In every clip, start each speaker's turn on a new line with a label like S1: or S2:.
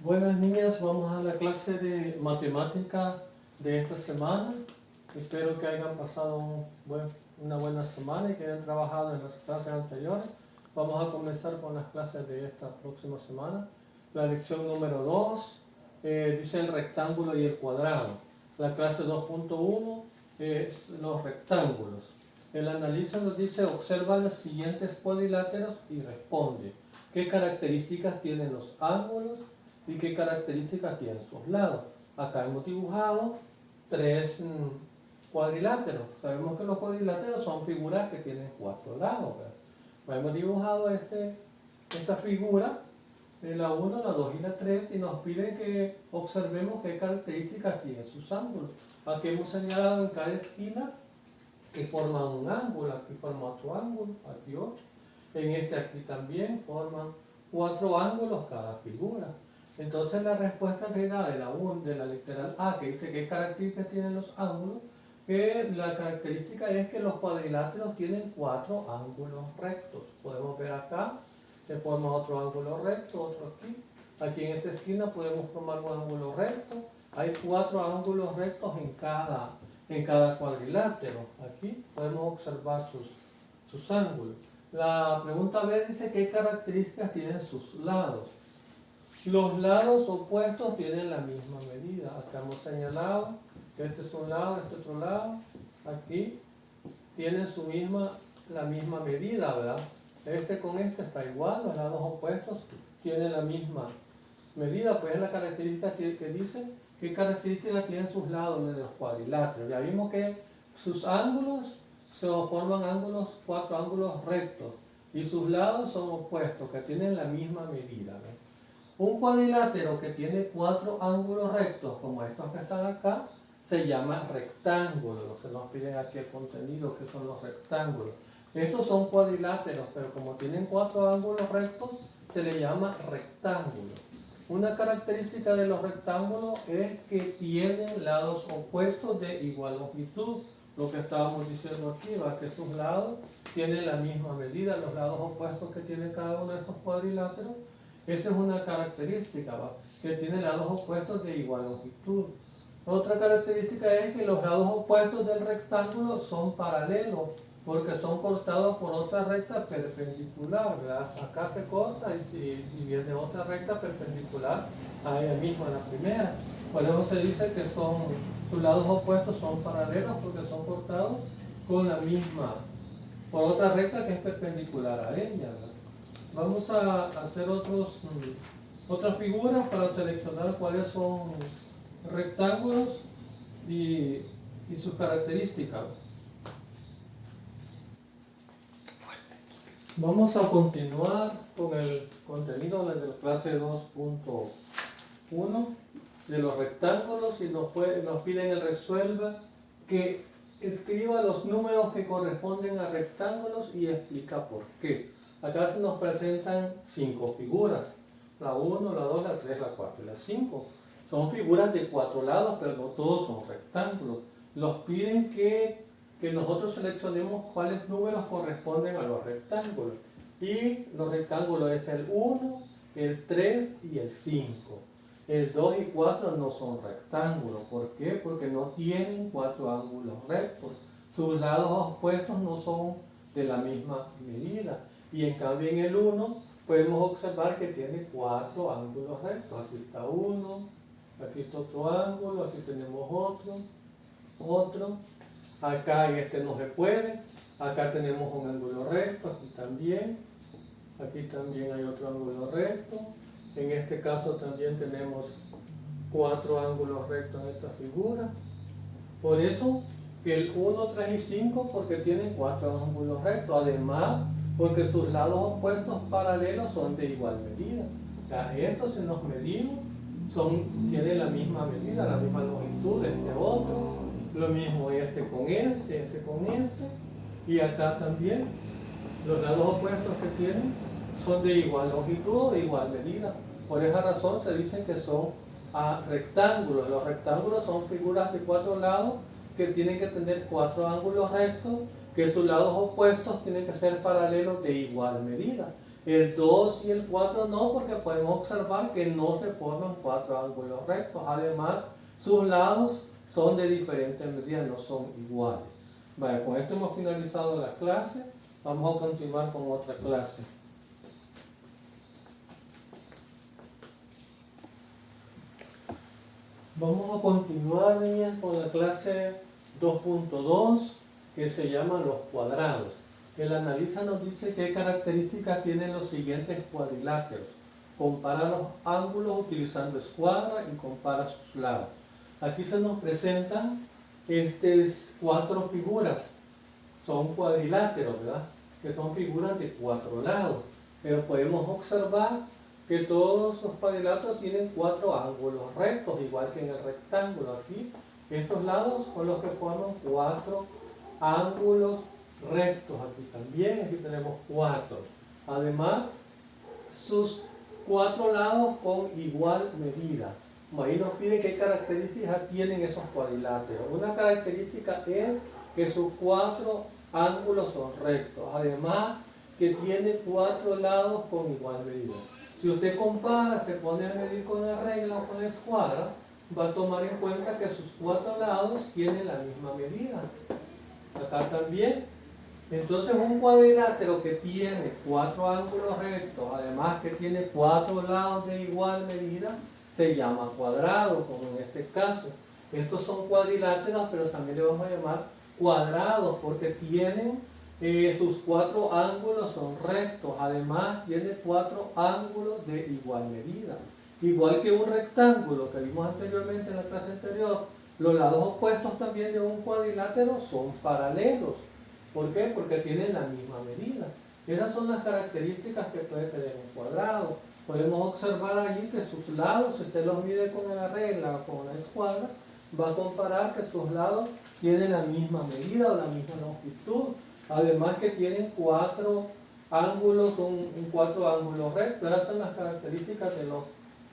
S1: Buenas niñas, vamos a la clase de matemática de esta semana. Espero que hayan pasado una buena semana y que hayan trabajado en las clases anteriores. Vamos a comenzar con las clases de esta próxima semana. La lección número 2 dice el rectángulo y el cuadrado. La clase 2.1 es los rectángulos. El analista nos dice: observa los siguientes cuadriláteros y responde. ¿Qué características tienen los ángulos y qué características tienen sus lados? Acá hemos dibujado tres cuadriláteros. Sabemos que los cuadriláteros son figuras que tienen 4 lados, ¿verdad? Pues hemos dibujado esta figura, la 1, la 2 y la 3, y nos piden que observemos qué características tienen sus ángulos. Aquí hemos señalado en cada esquina que forman un ángulo, aquí forma otro ángulo, aquí otro. En este aquí también forman 4 ángulos cada figura. Entonces la respuesta que da de la literal A, que dice qué características tienen los ángulos, que la característica es que los cuadriláteros tienen 4 ángulos rectos. Podemos ver acá que forma otro ángulo recto, otro aquí. Aquí en esta esquina podemos formar un ángulo recto. Hay 4 ángulos rectos en cada cuadrilátero. Aquí podemos observar sus ángulos. La pregunta B dice qué características tienen sus lados. Los lados opuestos tienen la misma medida. Acá hemos señalado que este es un lado, este otro lado. Aquí tienen la misma medida, ¿verdad? Este con este está igual, los lados opuestos tienen la misma medida. Pues es la característica que dice qué características tienen sus lados de los cuadriláteros. Ya vimos que sus ángulos forman 4 ángulos rectos y sus lados son opuestos, que tienen la misma medida, ¿no? Un cuadrilátero que tiene 4 ángulos rectos, como estos que están acá, se llama rectángulo. Lo que nos piden aquí el contenido, que son los rectángulos. Estos son cuadriláteros, pero como tienen 4 ángulos rectos, se le llama rectángulo. Una característica de los rectángulos es que tienen lados opuestos de igual longitud. Lo que estábamos diciendo aquí, va que sus lados tienen la misma medida, los lados opuestos que tiene cada uno de estos cuadriláteros. Esa es una característica, ¿va? Que tiene lados opuestos de igual longitud. Otra característica es que los lados opuestos del rectángulo son paralelos, porque son cortados por otra recta perpendicular, ¿verdad? Acá se corta y viene otra recta perpendicular a ella misma, la primera. Por eso se dice que sus lados opuestos son paralelos, porque son cortados por otra recta que es perpendicular a ella, ¿verdad? Vamos a hacer otras figuras para seleccionar cuáles son rectángulos y sus características. Vamos a continuar con el contenido de la clase 2.1 de los rectángulos, y nos piden el resuelva que escriba los números que corresponden a rectángulos y explica por qué. Acá se nos presentan 5 figuras, la 1, la 2, la 3, la 4 y la 5. Son figuras de 4 lados, pero no todos son rectángulos. Nos piden que nosotros seleccionemos cuáles números corresponden a los rectángulos. Y los rectángulos es el 1, el 3 y el 5. El 2 y 4 no son rectángulos. ¿Por qué? Porque no tienen 4 ángulos rectos. Sus lados opuestos no son de la misma medida. Y en cambio en el 1 podemos observar que tiene 4 ángulos rectos. Aquí está uno, aquí está otro ángulo, aquí tenemos otro. Acá en este no se puede. Acá tenemos un ángulo recto, aquí también hay otro ángulo recto. En este caso también tenemos 4 ángulos rectos en esta figura. Por eso que el 1, 3 y 5, porque tienen 4 ángulos rectos. Además, porque sus lados opuestos paralelos son de igual medida. O sea, estos, si nos medimos, tienen la misma medida, la misma longitud, este otro. Lo mismo este con este con este. Y acá también, los lados opuestos que tienen son de igual longitud o de igual medida. Por esa razón se dice que son rectángulos. Los rectángulos son figuras de 4 lados que tienen que tener 4 ángulos rectos, que sus lados opuestos tienen que ser paralelos de igual medida. El 2 y el 4 no, porque podemos observar que no se forman 4 ángulos rectos. Además, sus lados son de diferentes medidas, no son iguales. Vale, con esto hemos finalizado la clase. Vamos a continuar con otra clase. Vamos a continuar, niñas, con la clase 2.2, que se llama los cuadrados. El analista nos dice qué características tienen los siguientes cuadriláteros. Compara los ángulos utilizando escuadra y compara sus lados. Aquí se nos presentan 4 figuras. Son cuadriláteros, ¿verdad? Que son figuras de 4 lados. Pero podemos observar que todos los cuadriláteros tienen 4 ángulos rectos, igual que en el rectángulo. Aquí, estos lados son los que forman 4 ángulos rectos. Aquí también, aquí tenemos 4. Además, sus 4 lados con igual medida. Ahí nos pide qué características tienen esos cuadriláteros. Una característica es que sus 4 ángulos son rectos. Además, que tiene 4 lados con igual medida. Si usted compara, se pone a medir con la regla o con la escuadra, va a tomar en cuenta que sus 4 lados tienen la misma medida. Acá también. Entonces un cuadrilátero que tiene 4 ángulos rectos, además que tiene 4 lados de igual medida, se llama cuadrado, como en este caso. Estos son cuadriláteros, pero también le vamos a llamar cuadrados, porque tienen sus 4 ángulos son rectos, además tiene 4 ángulos de igual medida. Igual que un rectángulo que vimos anteriormente en la clase anterior, los lados opuestos también de un cuadrilátero son paralelos. ¿Por qué? Porque tienen la misma medida. Esas son las características que puede tener un cuadrado. Podemos observar allí que sus lados, si usted los mide con la regla o con la escuadra, va a comparar que sus lados tienen la misma medida o la misma longitud. Además que tienen 4 ángulos, un 4 ángulos rectos. Esas son las características de los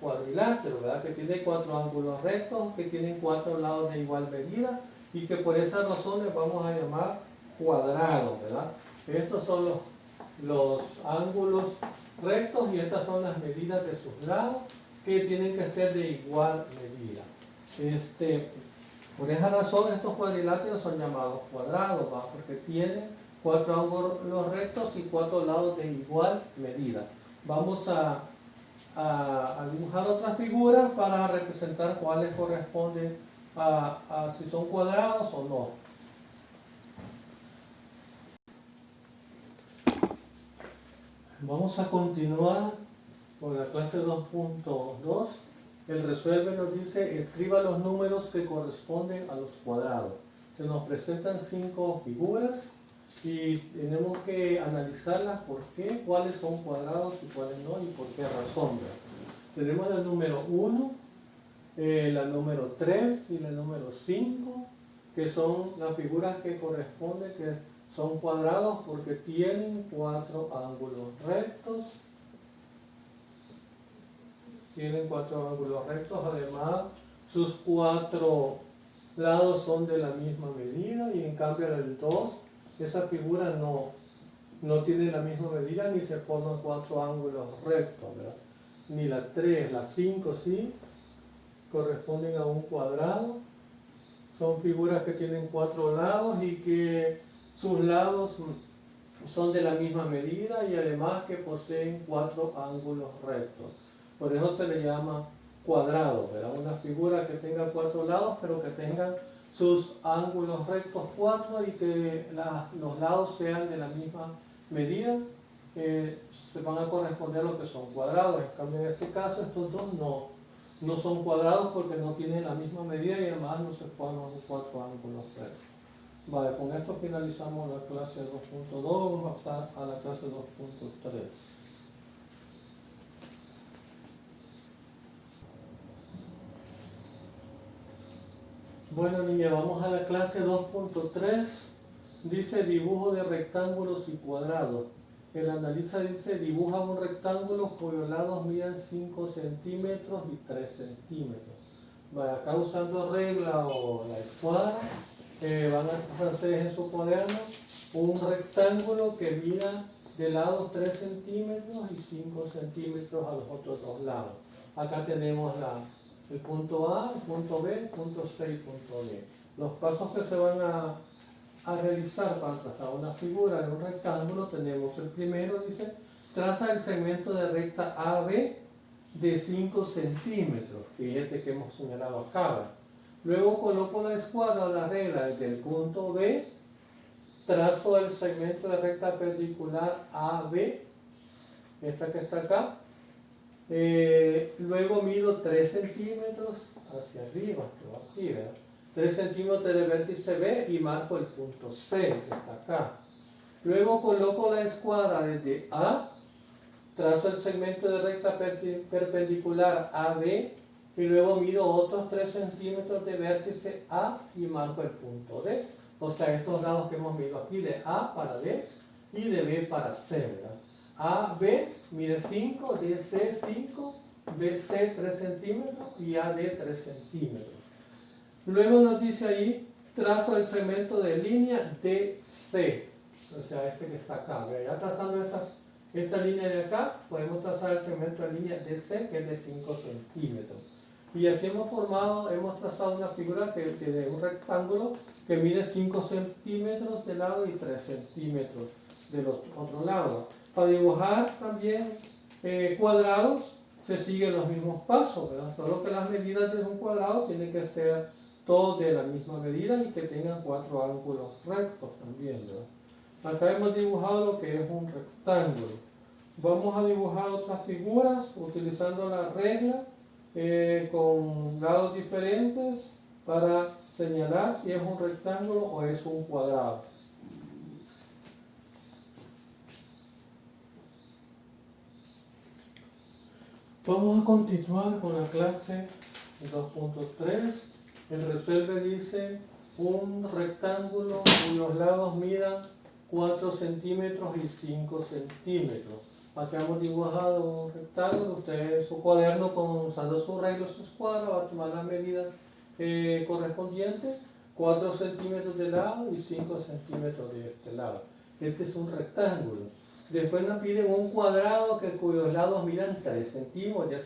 S1: cuadriláteros, ¿verdad? Que tiene 4 ángulos rectos, que tienen 4 lados de igual medida y que por esas razones vamos a llamar cuadrados, ¿verdad? Estos son los ángulos rectos y estas son las medidas de sus lados que tienen que ser de igual medida. Por esa razón estos cuadriláteros son llamados cuadrados, ¿va? Porque tienen 4 ángulos rectos y 4 lados de igual medida. Vamos a dibujar otra figura para representar cuáles corresponden a si son cuadrados o no. Vamos a continuar con la clase 2.2. El resuelve nos dice, escriba los números que corresponden a los cuadrados. Se nos presentan 5 figuras y tenemos que analizarlas por qué, cuáles son cuadrados y cuáles no y por qué razón. Tenemos el número 1, la número 3 y la número 5, que son las figuras que corresponden, que son cuadrados porque tienen 4 ángulos rectos. Tienen 4 ángulos rectos, además sus 4 lados son de la misma medida y en cambio el 2, esa figura no tiene la misma medida ni se forman 4 ángulos rectos, ¿verdad? Ni la 3, la 5 sí, corresponden a un cuadrado. Son figuras que tienen 4 lados y que sus lados son de la misma medida y además que poseen 4 ángulos rectos. Por eso se le llama cuadrado, ¿verdad? Una figura que tenga 4 lados, pero que tenga sus ángulos rectos 4 y que los lados sean de la misma medida, se van a corresponder a lo que son cuadrados. En cambio, en este caso, estos dos no son cuadrados porque no tienen la misma medida y además no se forman 4 ángulos rectos. Vale, con esto finalizamos la clase 2.2, vamos a pasar a la clase 2.3. Bueno, niña, vamos a la clase 2.3. Dice dibujo de rectángulos y cuadrados. El analista dice dibuja un rectángulo cuyos lados miden 5 centímetros y 3 centímetros. Vale, acá usando regla o la escuadra, van a hacer en su cuaderno un rectángulo que mida de lado 3 centímetros y 5 centímetros a los otros dos lados. Acá tenemos el punto A, el punto B, el punto C y el punto D. Los pasos que se van a realizar para trazar una figura de un rectángulo tenemos el primero, dice, traza el segmento de recta AB de 5 centímetros, fíjate que hemos señalado acá. ¿Verdad? Luego coloco la escuadra o la regla desde el punto B, trazo el segmento de recta perpendicular AB, esta que está acá, luego mido 3 centímetros hacia arriba, aquí, ¿verdad? 3 centímetros del vértice B y marco el punto C, que está acá. Luego coloco la escuadra desde A, trazo el segmento de recta perpendicular AB y luego mido otros 3 centímetros de vértice A y marco el punto D. O sea, estos lados que hemos medido aquí de A para D y de B para C, ¿verdad? AB mide 5, DC 5, BC 3 centímetros y AD 3 centímetros. Luego nos dice ahí, trazo el segmento de línea DC, o sea, este que está acá. Ya trazando esta línea de acá, podemos trazar el segmento de línea DC, que es de 5 centímetros. Y así hemos trazado una figura que tiene un rectángulo que mide 5 centímetros de lado y 3 centímetros del otro lado. Para dibujar también cuadrados se siguen los mismos pasos, ¿verdad? Solo que las medidas de un cuadrado tienen que ser todos de la misma medida y que tengan 4 ángulos rectos también, ¿verdad? Acá hemos dibujado lo que es un rectángulo. Vamos a dibujar otras figuras utilizando la regla con lados diferentes para señalar si es un rectángulo o es un cuadrado. Vamos a continuar con la clase 2.3. El resuelve dice un rectángulo cuyos lados midan 4 centímetros y 5 centímetros. Acá hemos dibujado un rectángulo. Usted en su cuaderno, usando su regla, su escuadra, va a tomar las medidas correspondientes, 4 centímetros de lado y 5 centímetros de este lado. Este es un rectángulo. Después nos piden un cuadrado cuyos lados midan 3 centímetros.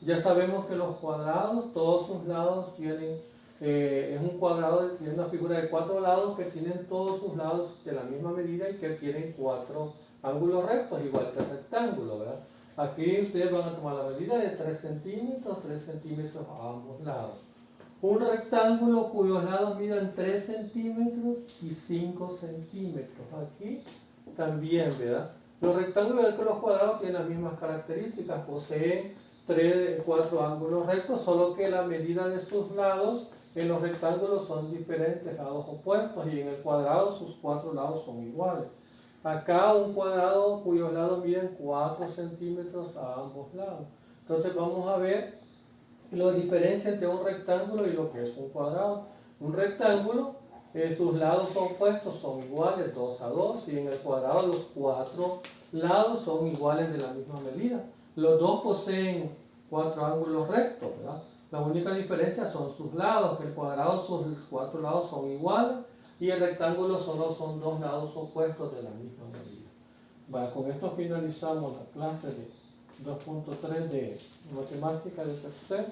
S1: Ya sabemos que los cuadrados, todos sus lados tienen, es un cuadrado, tiene una figura de 4 lados que tienen todos sus lados de la misma medida y que tienen 4 ángulos rectos, igual que el rectángulo, ¿verdad? Aquí ustedes van a tomar la medida de 3 centímetros a ambos lados. Un rectángulo cuyos lados midan 3 centímetros y 5 centímetros. Aquí también, ¿verdad? Los rectángulos, igual que los cuadrados, tienen las mismas características, poseen 4 ángulos rectos, solo que la medida de sus lados en los rectángulos son diferentes, lados opuestos, y en el cuadrado sus 4 lados son iguales. Acá un cuadrado cuyos lados miden 4 centímetros a ambos lados. Entonces vamos a ver la diferencia entre un rectángulo y lo que es un cuadrado. Un rectángulo, sus lados opuestos son iguales, 2 a 2, y en el cuadrado los 4 lados son iguales de la misma medida. Los dos poseen 4 ángulos rectos, ¿verdad? La única diferencia son sus lados, que el cuadrado sus 4 lados son iguales y el rectángulo solo son 2 lados opuestos de la misma medida. Bueno, con esto finalizamos la clase de 2.3 de matemática de tercer.